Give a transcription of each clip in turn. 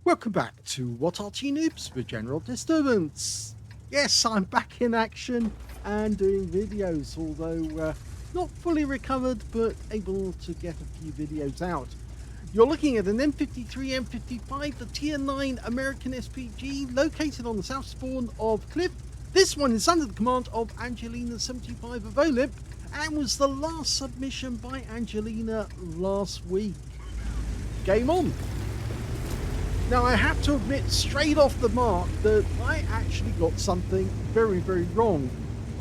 Welcome back to What Arty Noobs for General Disturbance. Yes, I'm back in action and doing videos, although not fully recovered, but able to get a few videos out. You're looking at an M53 M55, the Tier 9 American SPG, located on the south spawn of Cliff. This one is under the command of Angelina75 of OLIMP and was the last submission by Angelina last week. Game on! Now, I have to admit straight off the mark that I actually got something very, very wrong.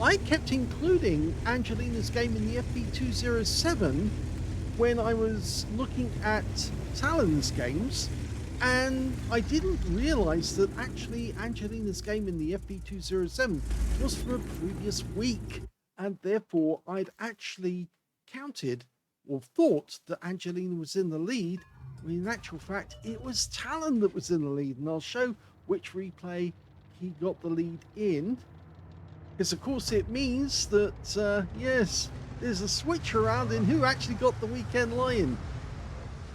I kept including Angelina's game in the FB207 when I was looking at Talon's games, and I didn't realize that actually Angelina's game in the FB207 was from a previous week, and therefore I'd actually counted or thought that Angelina was in the lead, when in actual fact it was Talon that was in the lead, and I'll show which replay he got the lead in, because of course it means that yes, there's a switch around in who actually got the weekend lion.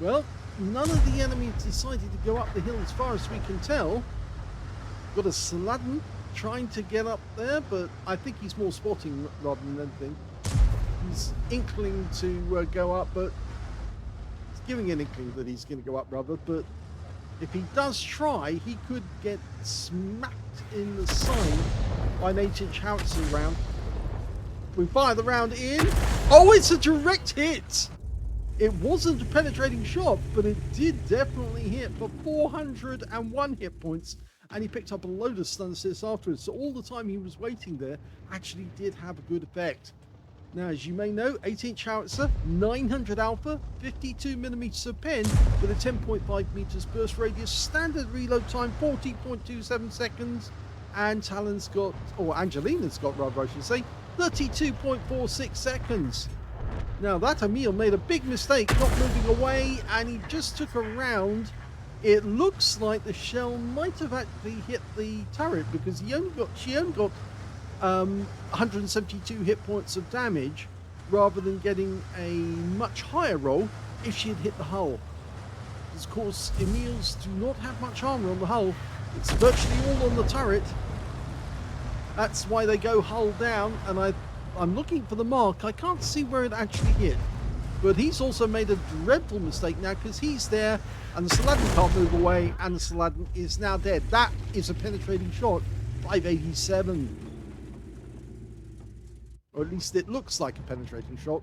Well, none of the enemies decided to go up the hill as far as we can tell. Got a Saladin trying to get up there, but I think he's more spotting rather than anything. He's inkling to go up, but giving an inkling that he's going to go up rather, but if he does try, he could get smacked in the side by an 8-inch howitzer round. We fire the round in. Oh, it's a direct hit! It wasn't a penetrating shot, but it did definitely hit for 401 hit points, and he picked up a load of stun assists afterwards, so all the time he was waiting there actually did have a good effect. Now, as you may know, 8-inch howitzer, 900 alpha, 52mm of pen with a 10.5 meters burst radius, standard reload time 40.27 seconds, and Talon's got, or Angelina's got rather I should say, 32.46 seconds. Now that Emil made a big mistake not moving away, and he just took a round. It looks like the shell might have actually hit the turret, because she only got 172 hit points of damage, rather than getting a much higher roll if she had hit the hull. Because of course Emil's do not have much armor on the hull, it's virtually all on the turret. That's why they go hull down, and I'm looking for the mark. I can't see where it actually hit, but he's also made a dreadful mistake now, because he's there and the Saladin can't move away, and the Saladin is now dead. That is a penetrating shot, 587. Or at least it looks like a penetrating shot.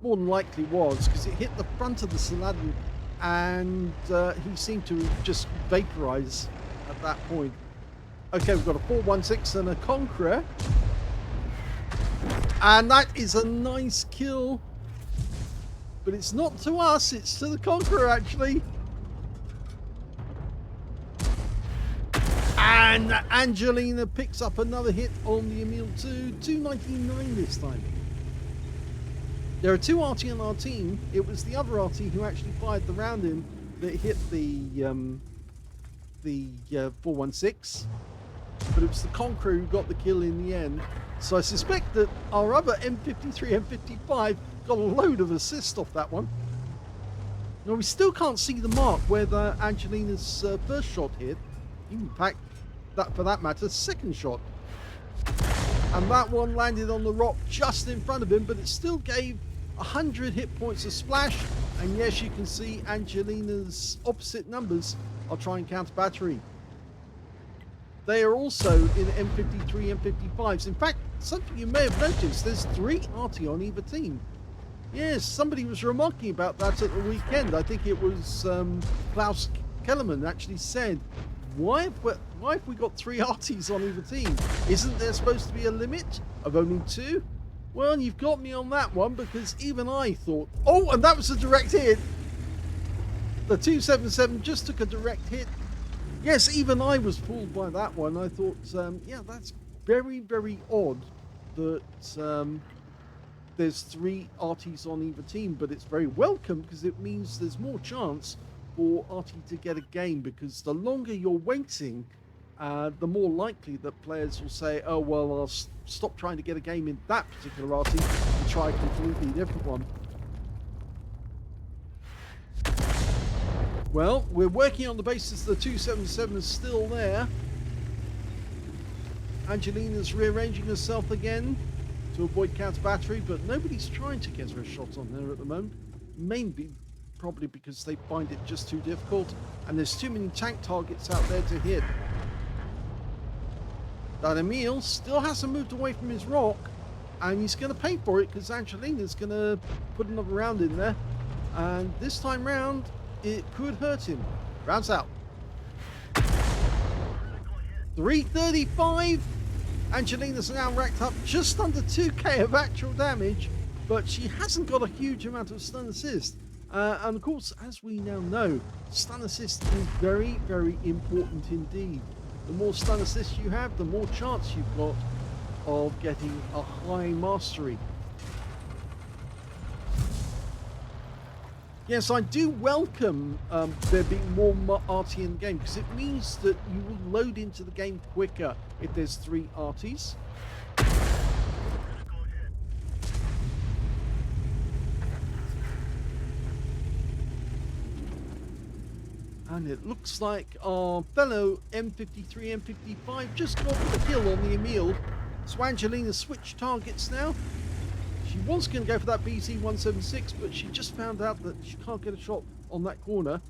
More than likely was, because it hit the front of the Saladin, and he seemed to just vaporize at that point. Okay, we've got a 416 and a Conqueror, and that is a nice kill, but it's not to us, it's to the Conqueror actually. And Angelina picks up another hit on the Emil 2, 299 this time. There are two Arty on our team. It was the other Arty who actually fired the round in that hit the 416, but it was the Conqueror who got the kill in the end. So I suspect that our other M53, M55 got a load of assists off that one. Now we still can't see the mark where the Angelina's first shot hit. In fact, that for that matter, second shot. And that one landed on the rock just in front of him, but it still gave 100 hit points of splash. And yes, you can see Angelina's opposite numbers. I'll try and counter battery. they are also in M53, M55s. In fact, something you may have noticed, there's 3 Arty on either team. Yes, somebody was remarking about that at the weekend. I think it was Klaus Kellerman actually said, why have we got 3 Arties on either team? Isn't there supposed to be a limit of only 2? Well, you've got me on that one, because even I thought, oh, and that was a direct hit. The 277 just took a direct hit. Yes, even I was fooled by that one. I thought, yeah, that's very, very odd that there's 3 Arties on either team, but it's very welcome because it means there's more chance for Arty to get a game, because the longer you're waiting, the more likely that players will say, oh, well, I'll stop trying to get a game in that particular Arty and try a completely different one. Well, we're working on the basis the 277 is still there. Angelina's rearranging herself again to avoid counter battery, but nobody's trying to get her a shot on her at the moment. Mainly probably because they find it just too difficult, and there's too many tank targets out there to hit. That Emil still hasn't moved away from his rock, and he's going to pay for it because Angelina's going to put another round in there, and this time round it could hurt him. Rounds out. 335. Angelina's now racked up just under 2k of actual damage, but she hasn't got a huge amount of stun assist. And of course, as we now know, stun assist is very, very important indeed. The more stun assist you have, the more chance you've got of getting a high mastery. Yes, I do welcome there being more Arty in the game, because it means that you will load into the game quicker if there's 3 Arties. And it looks like our fellow M53, M55 just got the kill on the Emil. So Angelina switched targets now. She was going to go for that BZ-176, but she just found out that she can't get a shot on that corner.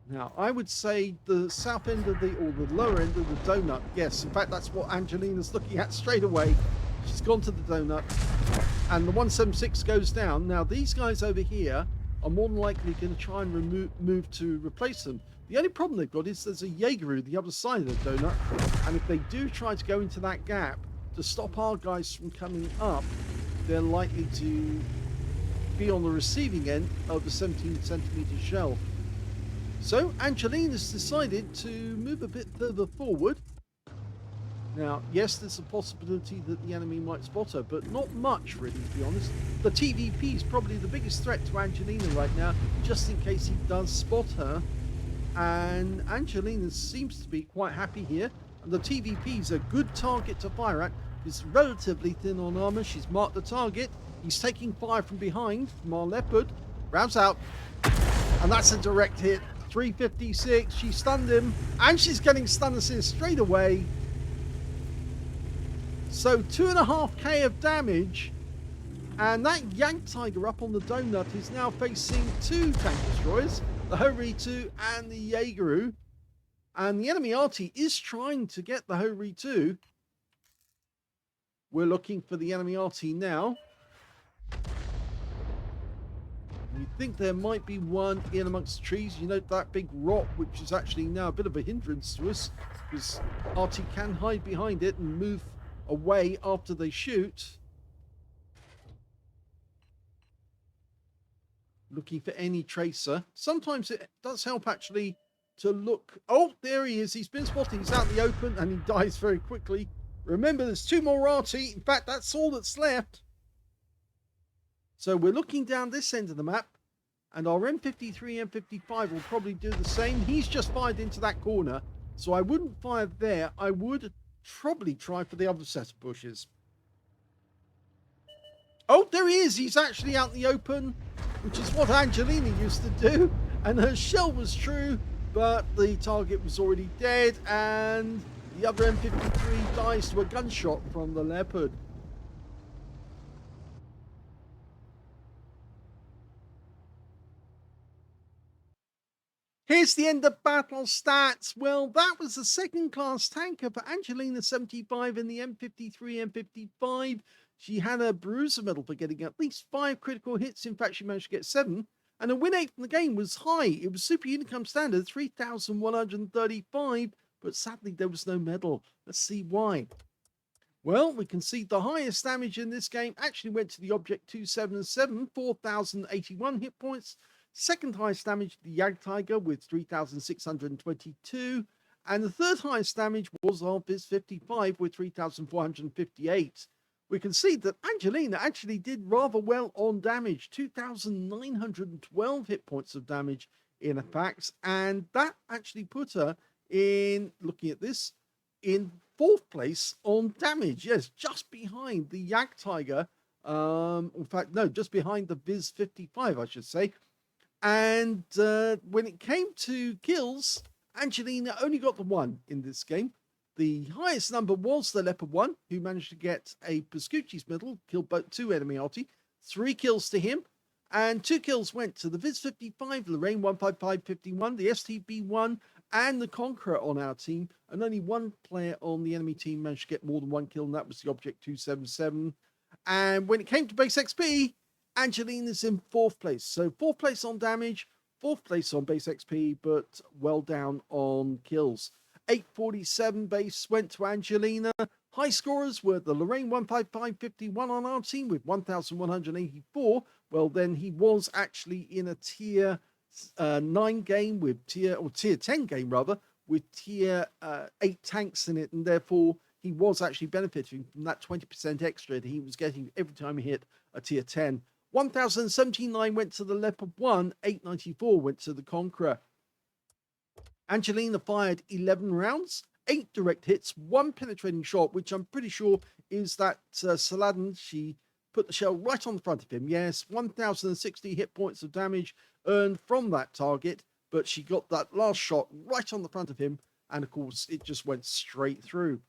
Now, I would say the south end of the, or the lower end of the donut, yes, in fact, that's what Angelina's looking at straight away. She's gone to the donut, and the 176 goes down. Now, these guys over here are more than likely going to try and move to replace them. The only problem they've got is there's a Jaeger the other side of the donut, and if they do try to go into that gap to stop our guys from coming up, they're likely to be on the receiving end of the 17cm shell. So Angelina's decided to move a bit further forward. Now, yes, there's a possibility that the enemy might spot her, but not much, really, to be honest. The TVP is probably the biggest threat to Angelina right now, just in case he does spot her. And Angelina seems to be quite happy here. And the TVP is a good target to fire at. He's relatively thin on armor. She's marked the target. He's taking fire from behind from our leopard. Rounds out. And that's a direct hit. 356. She stunned him. And she's getting stun assist straight away. So 2.5k of damage, and that Yank Tiger up on the donut is now facing 2 tank destroyers, the Ho-Ri-2 and the Jaeger, and the enemy Arty is trying to get the Ho-Ri-2. We're looking for the enemy Arty now. We think there might be one in amongst the trees. You know, that big rock, which is actually now a bit of a hindrance to us, because Arty can hide behind it and move away after they shoot. Looking for any tracer. Sometimes it does help actually to look. Oh, there he is. He's been spotted. He's out in the open and he dies very quickly. Remember, there's 2 more Arty. In fact, that's all that's left. So we're looking down this end of the map, and our M53, M55 will probably do the same. He's just fired into that corner, so I wouldn't fire there. I would probably try for the other set of bushes. Oh, there he is. He's actually out in the open, which is what Angelina used to do. And her shell was true, but the target was already dead. And the other M53 dies to a gunshot from the leopard. Here's the end of battle stats. Well, that was the second class tanker for Angelina75 in the M53 M55. She had a bruiser medal for getting at least 5 critical hits. In fact, she managed to get 7. And the win rate from the game was high. It was Super Unicum Standard, 3,135. But sadly, there was no medal. Let's see why. Well, we can see the highest damage in this game actually went to the Object 277, 4,081 hit points. Second highest damage, the Jagdtiger with 3,622. And the third highest damage was of this 55 with 3,458. We can see that Angelina actually did rather well on damage, 2,912 hit points of damage in fact. And that actually put her in, looking at this, in 4th place on damage. Yes, just behind the Jagdtiger. In fact, no, just behind the Viz 55, I should say. And when it came to kills, Angelina only got the 1 in this game. The highest number was the Leopard 1, who managed to get a Pascucci's medal, killed both 2 enemy Arty, 3 kills to him, and 2 kills went to the Viz 55, Lorraine 15551, the STB 1, and the Conqueror on our team, and only 1 player on the enemy team managed to get more than 1 kill, and that was the Object 277. And when it came to base XP, Angelina's in 4th place. So 4th place on damage, 4th place on base XP, but well down on kills. 847 base went to Angelina. High scorers were the Lorraine 15551 on our team with 1,184. Well, then he was actually in a tier 9 game with tier 10 game rather, with tier 8 tanks in it, and therefore he was actually benefiting from that 20% extra that he was getting every time he hit a tier 10. 1,079 went to the Leopard 1, 894 went to the Conqueror. Angelina fired 11 rounds, 8 direct hits, 1 penetrating shot, which I'm pretty sure is that Saladin. She put the shell right on the front of him. Yes, 1,060 hit points of damage earned from that target, but she got that last shot right on the front of him, and of course it just went straight through.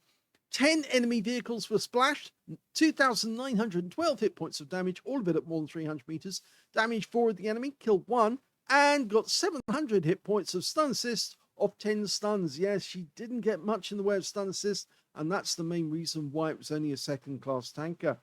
10 enemy vehicles were splashed, 2,912 hit points of damage, all of it at more than 300 meters. Damage 4 of the enemy, killed 1, and got 700 hit points of stun assist of 10 stuns. Yes, she didn't get much in the way of stun assist, and that's the main reason why it was only a second class tanker.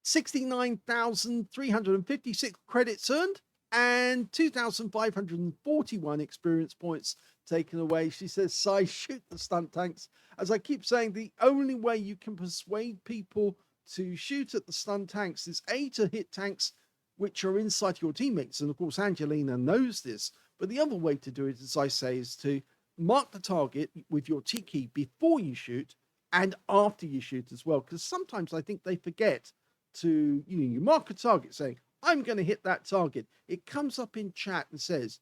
69,356 credits earned and 2,541 experience points taken away. She says, "Sai, shoot the stunt tanks." As I keep saying, the only way you can persuade people to shoot at the stun tanks is A, to hit tanks which are inside your teammates, and of course Angelina knows this, but the other way to do it, as I say, is to mark the target with your T key before you shoot and after you shoot as well, because sometimes I think they forget to, you mark a target saying, "I'm going to hit that target." It comes up in chat and says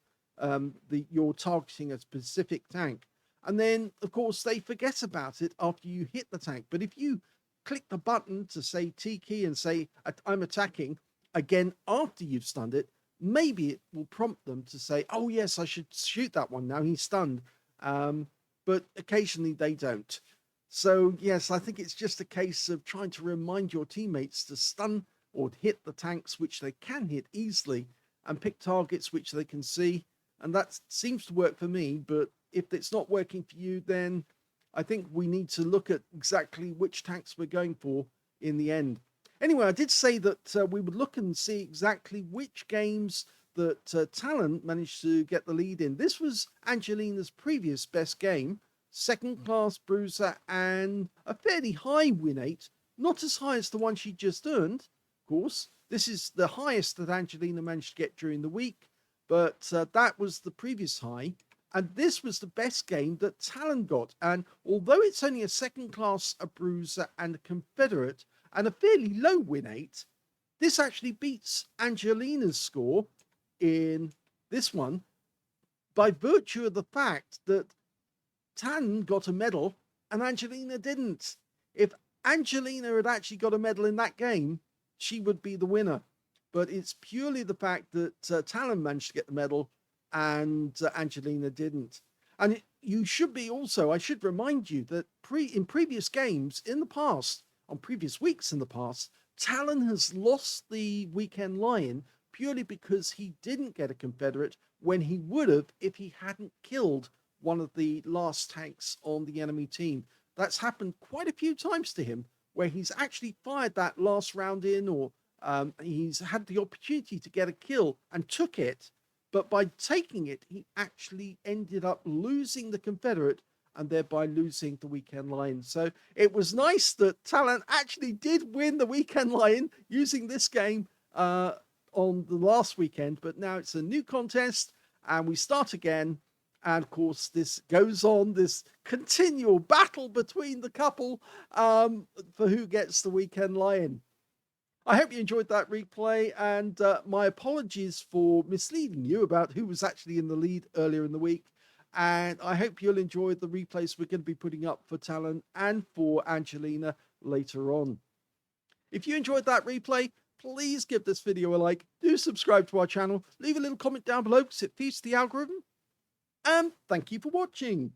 you're targeting a specific tank, and then of course they forget about it after you hit the tank. But if you click the button to say T key and say "I'm attacking" again after you've stunned it, maybe it will prompt them to say, "Oh yes, I should shoot that one now, he's stunned." But occasionally they don't. So yes, I think it's just a case of trying to remind your teammates to stun or hit the tanks which they can hit easily, and pick targets which they can see. And that seems to work for me, but if it's not working for you, then I think we need to look at exactly which tanks we're going for in the end. Anyway, I did say that we would look and see exactly which games that Talon managed to get the lead in. This was Angelina's previous best game, second class bruiser and a fairly high win rate, not as high as the one she just earned, of course. This is the highest that Angelina managed to get during the week, but that was the previous high. And this was the best game that Talon got. And although it's only a second class, a bruiser and a Confederate, and a fairly low win rate, this actually beats Angelina's score in this one by virtue of the fact that Talon got a medal and Angelina didn't. If Angelina had actually got a medal in that game, she would be the winner. But it's purely the fact that Talon managed to get the medal and Angelina didn't. And you should be also, I should remind you that in previous games in the past, on previous weeks in the past, Talon has lost the Weekend Lion purely because he didn't get a Confederate when he would have if he hadn't killed one of the last tanks on the enemy team. That's happened quite a few times to him, where he's actually fired that last round in, or he's had the opportunity to get a kill and took it, but by taking it, he actually ended up losing the Confederate and thereby losing the Weekend Lion. So it was nice that Talon actually did win the Weekend Lion using this game on the last weekend, but now it's a new contest and we start again. And of course, this goes on, this continual battle between the couple for who gets the Weekend Lion. I hope you enjoyed that replay, and my apologies for misleading you about who was actually in the lead earlier in the week. And I hope you'll enjoy the replays we're going to be putting up for Talon and for Angelina later on. If you enjoyed that replay, please give this video a like, do subscribe to our channel, leave a little comment down below because it feeds the algorithm. And thank you for watching.